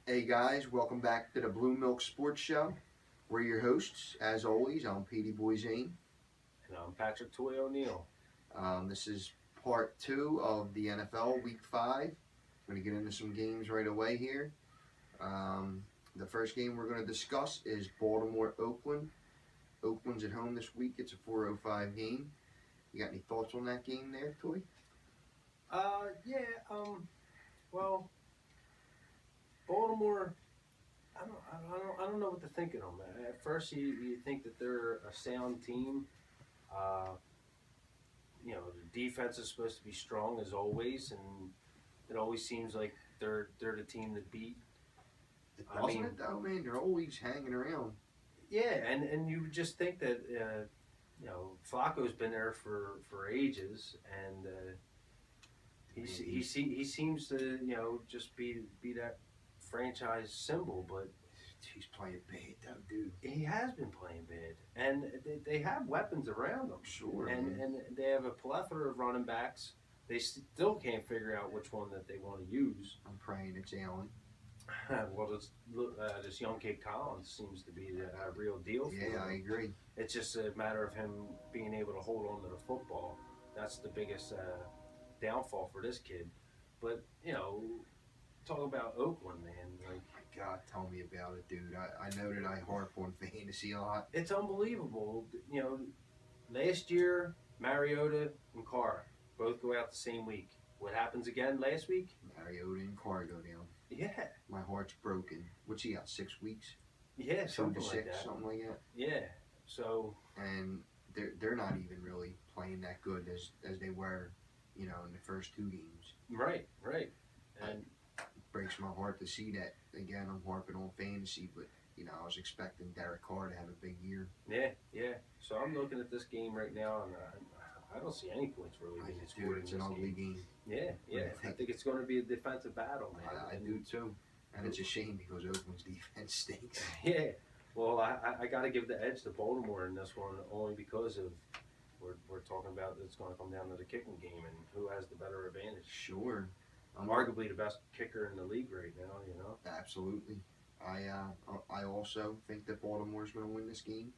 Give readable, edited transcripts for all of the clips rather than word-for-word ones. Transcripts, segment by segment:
Hey guys, welcome back to the Blue Milk Sports Show. We're your hosts, as always. I'm Petey Boy Zane. And I'm Patrick Toy O'Neill. This is part two of the NFL Week 5. I'm going to get into some games right away here. The first game we're going to discuss is Baltimore-Oakland. Oakland's at home this week. It's a 4:05 game. You got any thoughts on that game there, Toy? Well, Baltimore, I don't know what to think of them. At first, you think that they're a sound team. The defense is supposed to be strong as always, and it always seems like they're the team that beat. Doesn't it though, man? They're always hanging around. Yeah, and you would just think that Flacco's been there for ages, and he seems to just be that franchise symbol, but he's playing bad though, dude. he has been playing bad, and they have weapons around them. Sure, and they have a plethora of running backs. They still can't figure out which one that they want to use. I'm praying it's Allen. Well, this young kid Collins seems to be the real deal for Yeah, him. I agree. It's just a matter of him being able to hold on to the football. That's the biggest downfall for this kid. But, talk about Oakland, man. Like, My God, tell me about it, dude. I know that I harp on fantasy a lot. it's unbelievable. Last year, Mariota and Carr both go out the same week. What happens again last week? Mariota and Carr go down. Yeah. My heart's broken. What's he got, 6 weeks? Yeah, 2 something to like 6, that. something like that? Yeah. So, And they're not even really playing that good as they were, in the first 2 games. right. And It breaks my heart to see that. Again, I'm harping on fantasy, but, I was expecting Derek Carr to have a big year. yeah. So I'm looking at this game right now, and I don't see any points really being scored in It's this an ugly game. game. Yeah. I think it's going to be a defensive battle, man. I do too. And it's a shame because Oakland's defense stinks. Yeah. Well, I got to give the edge to Baltimore in this one only because of we're talking about it's going to come down to the kicking game and who has the better advantage. Sure. I'm arguably the best kicker in the league right now. Absolutely. I also think that Baltimore's going to win this game.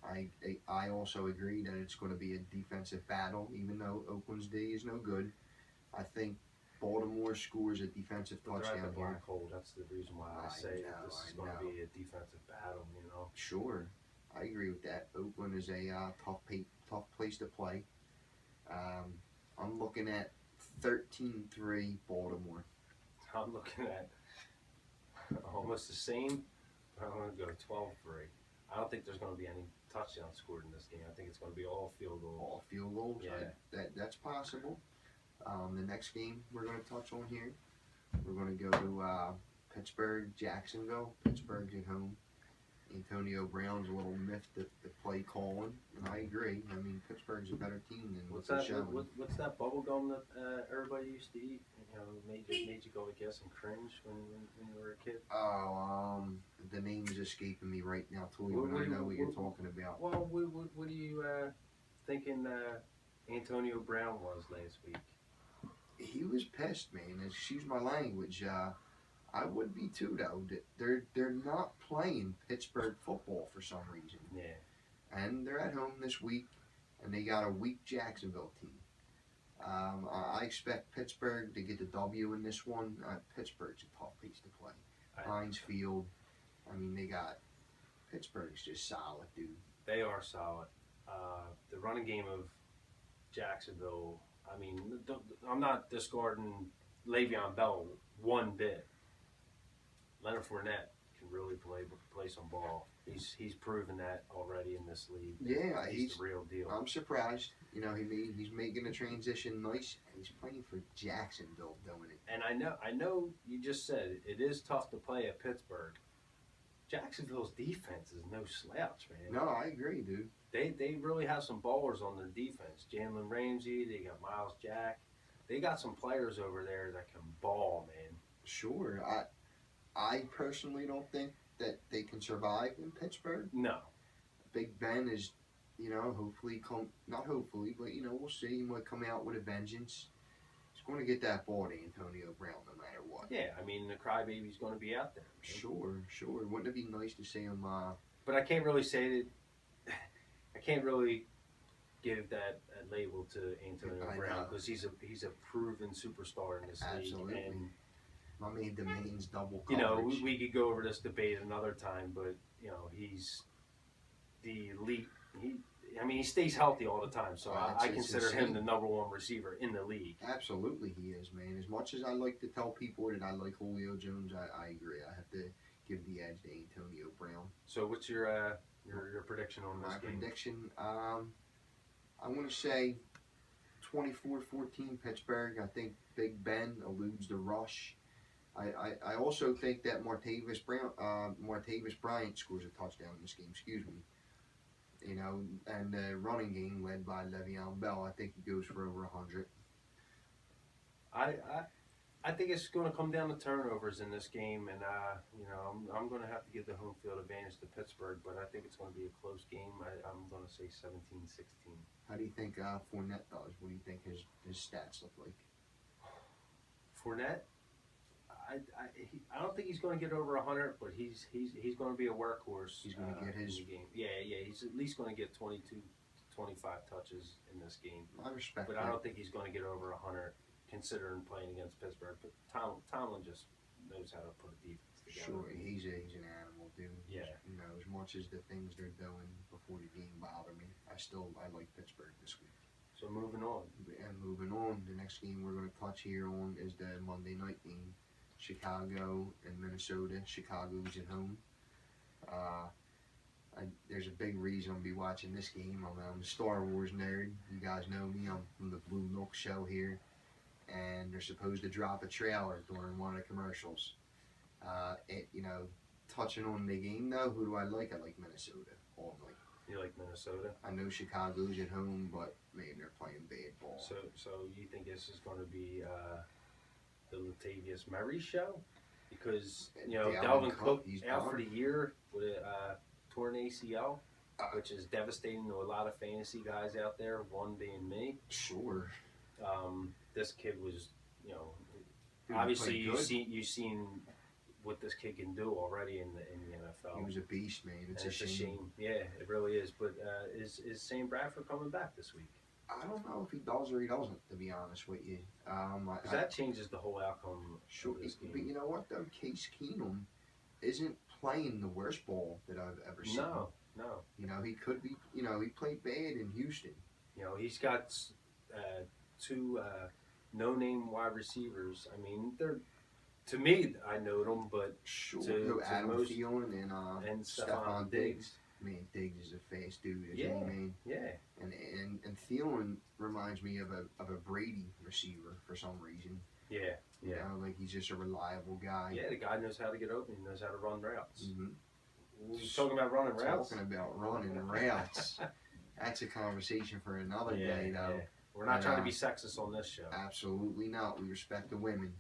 I also agree that it's going to be a defensive battle, even though Oakland's D is no good. I think Baltimore scores a defensive They're at touchdown the here. black hole. That's the reason why I say that this is going to know. be a defensive battle. Sure, I agree with that. Oakland is a tough place to play. I'm looking at 13-3 Baltimore. I'm looking at almost the same. I'm going to go 12-3. I don't think there's going to be any touchdowns scored in this game. I think it's going to be all field goals. All field goals. Yeah. That's possible. The next game we're going to touch on here, we're going to go to Pittsburgh, Jacksonville. Pittsburgh's at home. Antonio Brown's a little miffed at the play calling, and I agree. I mean, Pittsburgh's a better team than What's they're that? showing. What's that bubble gum that everybody used to eat? Made you go, I guess, and cringe when you were a kid. Oh, the name is escaping me right now, Toy, but I know what you're talking about. Well, what are you thinking Antonio Brown was last week? He was pissed, man. Excuse my language. I would be too, though. They're not playing Pittsburgh football for some reason. Yeah. And they're at home this week, and they got a weak Jacksonville team. I expect Pittsburgh to get the W in this one. Pittsburgh's a tough place to play. Heinz Field. I mean, Pittsburgh's just solid, dude. They are solid. The running game of Jacksonville, I mean, I'm not discarding Le'Veon Bell one bit. Leonard Fournette can really play some ball. He's proven that already in this league. Yeah, he's the real deal. I'm surprised. He's making the transition nice, and he's playing for Jacksonville doing it. And I know you just said it is tough to play at Pittsburgh. Jacksonville's defense is no slouch, man. No, I agree, dude. They really have some ballers on their defense. Jalen Ramsey, they got Miles Jack. They got some players over there that can ball, man. Sure. I personally don't think that they can survive in Pittsburgh. No. Big Ben is, hopefully not hopefully, but we'll see. He might come out with a vengeance. He's going to get that ball to Antonio Brown no matter what. Yeah, I mean, the crybaby's going to be out there. Sure. Wouldn't it be nice to see him? But I can't really say that. I can't really give that label to Antonio Brown because he's a proven superstar in this Absolutely. league. And I mean, demands double coverage. you know, we could go over this debate another time, but you know, he's the elite. He stays healthy all the time, so I consider him the #1 receiver in the league. Absolutely, he is, man. As much as I like to tell people that I like Julio Jones, I agree. I have to give the edge to Antonio Brown. So, what's your prediction on this game? My prediction, I'm going to say 24-14 Pittsburgh. I think Big Ben eludes the rush. I also think that Martavis Bryant scores a touchdown in this game. Excuse me. You know, and the running game led by Le'Veon Bell. I think he goes for over 100. I think it's going to come down to turnovers in this game, and you know, I'm going to have to give the home field advantage to Pittsburgh, but I think it's going to be a close game. I'm going to say 17-16. How do you think Fournette does? What do you think his stats look like? Fournette, I don't think he's going to get over 100, but he's going to be a workhorse. He's going to get his game. Yeah, he's at least going to get 22, 25 touches in this game. I respect but that. I don't think he's going to get over 100, considering playing against Pittsburgh. But Tomlin just knows how to put a defense together. Sure, he's an animal, dude. Yeah. You know, as much as the things they're doing before the game bother me, I like Pittsburgh this week. So moving on. And moving on, the next game we're going to touch here on is the Monday night game. Chicago and Minnesota. Chicago's at home. There's a big reason I'll be watching this game. I'm a Star Wars nerd. You guys know me. I'm from the Blue Milk Show here. And they're supposed to drop a trailer during one of the commercials. Touching on the game, though, who do I like? I like Minnesota all night. You like Minnesota? I know Chicago's at home, but, man, they're playing bad ball. So you think this is going to be the Latavius Murray show? Because, you know, Dalvin Cook out for the year with a torn ACL, which is devastating to a lot of fantasy guys out there, one being me. Sure. This kid was, you know, Dude, obviously you've seen what this kid can do already in the NFL. He was a beast, man. It's a shame. Yeah, it really is. But is Sam Bradford coming back this week? I don't know if he does or he doesn't, to be honest with you. Because that changes the whole outcome of this game. But you know what, though? Case Keenum isn't playing the worst ball that I've ever seen. No. You know, he could be, you know, he played bad in Houston. You know, he's got two no-name wide receivers. I mean, they're, to me, I know them, but sure, to Adam most, Thielen and Stephon Diggs. Man, Diggs is a fast dude, isn't he, man? Yeah. And Thielen reminds me of a Brady receiver for some reason. Yeah. You know, like he's just a reliable guy. Yeah, the guy knows how to get open. He knows how to run routes. Mm-hmm. We're talking about running routes. Talking about running routes. That's a conversation for another day, though. Yeah. We're not trying to be sexist on this show. Absolutely not. We respect the women.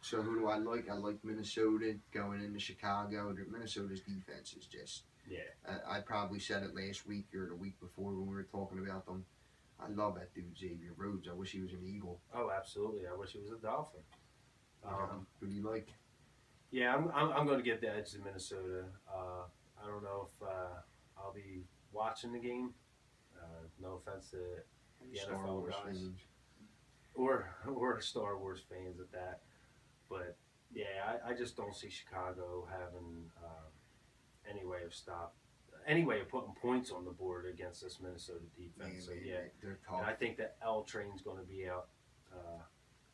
So who do I like? I like Minnesota going into Chicago. Minnesota's defense is just... Yeah. I probably said it last week or the week before when we were talking about them. I love that dude, Xavier Rhodes. I wish he was an Eagle. Oh, absolutely. I wish he was a Dolphin. Who do you like? Yeah, I'm going to give the edge to Minnesota. I don't know if I'll be watching the game. No offense to the Star NFL Wars guys. fans. Or Star Wars fans at that. But, yeah, I just don't see Chicago having any way of putting points on the board against this Minnesota defense. So, yeah, they're tough. and I think that L Train's going to be out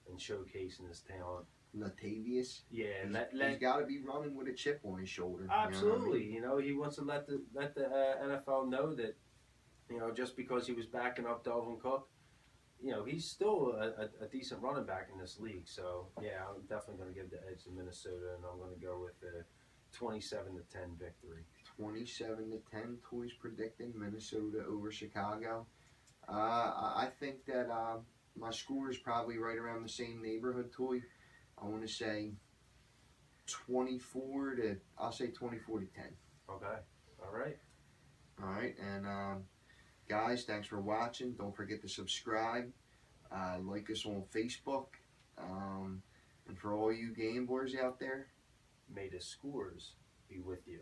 and showcasing his talent. Latavius. Yeah, he's got to be running with a chip on his shoulder. Absolutely. You know, he wants to let the NFL know that, you know, just because he was backing up Dalvin Cook, you know, he's still a decent running back in this league. So, yeah, I'm definitely going to give the edge to Minnesota, and I'm going to go with a 27-10 victory. 27-10, Toys predicting Minnesota over Chicago. I think that my score is probably right around the same neighborhood, Toy. I want to say 24 to 10. Okay. All right. All right, and guys, thanks for watching. Don't forget to subscribe. Like us on Facebook. And for all you game boys out there, May the scores be with you.